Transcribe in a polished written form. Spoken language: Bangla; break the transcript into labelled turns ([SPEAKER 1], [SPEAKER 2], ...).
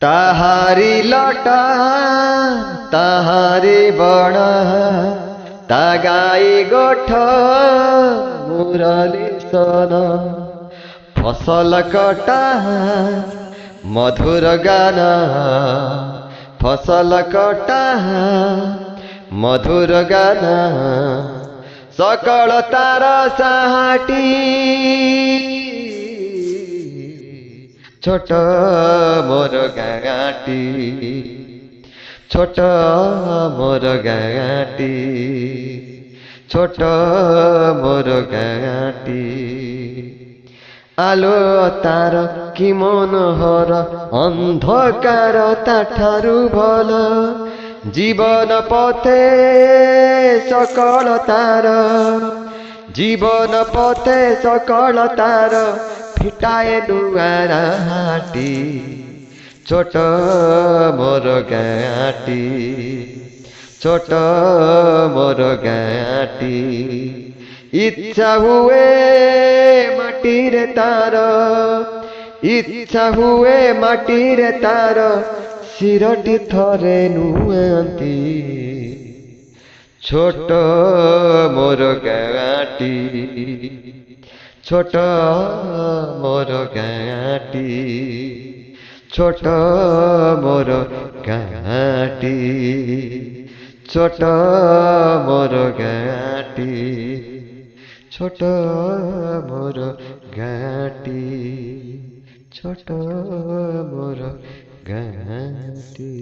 [SPEAKER 1] তাহারি লটা তাহারি বড় তা গাই গোঠ মুরলী সন ফসল কটা মধুর গান ফসল কটা মধুর গান সকল তার সাহাটি ছোট মোর গাঁটি ছোট মোর গাঁটি ছোট মোর গাঁটি আলো তার কি মনোহর অন্ধকার তাঠারু ভাল জীবন পথে সকল তার জীবন পথে সকল তার ফিটায়ে দুয়ার হাটি ছোট মোর গাঁটি ছোট মোর গাঁটি ইচ্ছা হুয়ে মাটিরে তার ইচ্ছা হুয়ে মাটিরে তার শিরটি থরে নুয়ান্তি ছোট মোর গাঁটি ছোট মোর গাঁটি ছোট মোর গাঁটি ছোট মোর গাঁটি ছোট মোর গাঁটি ছোট মোর গাঁটি।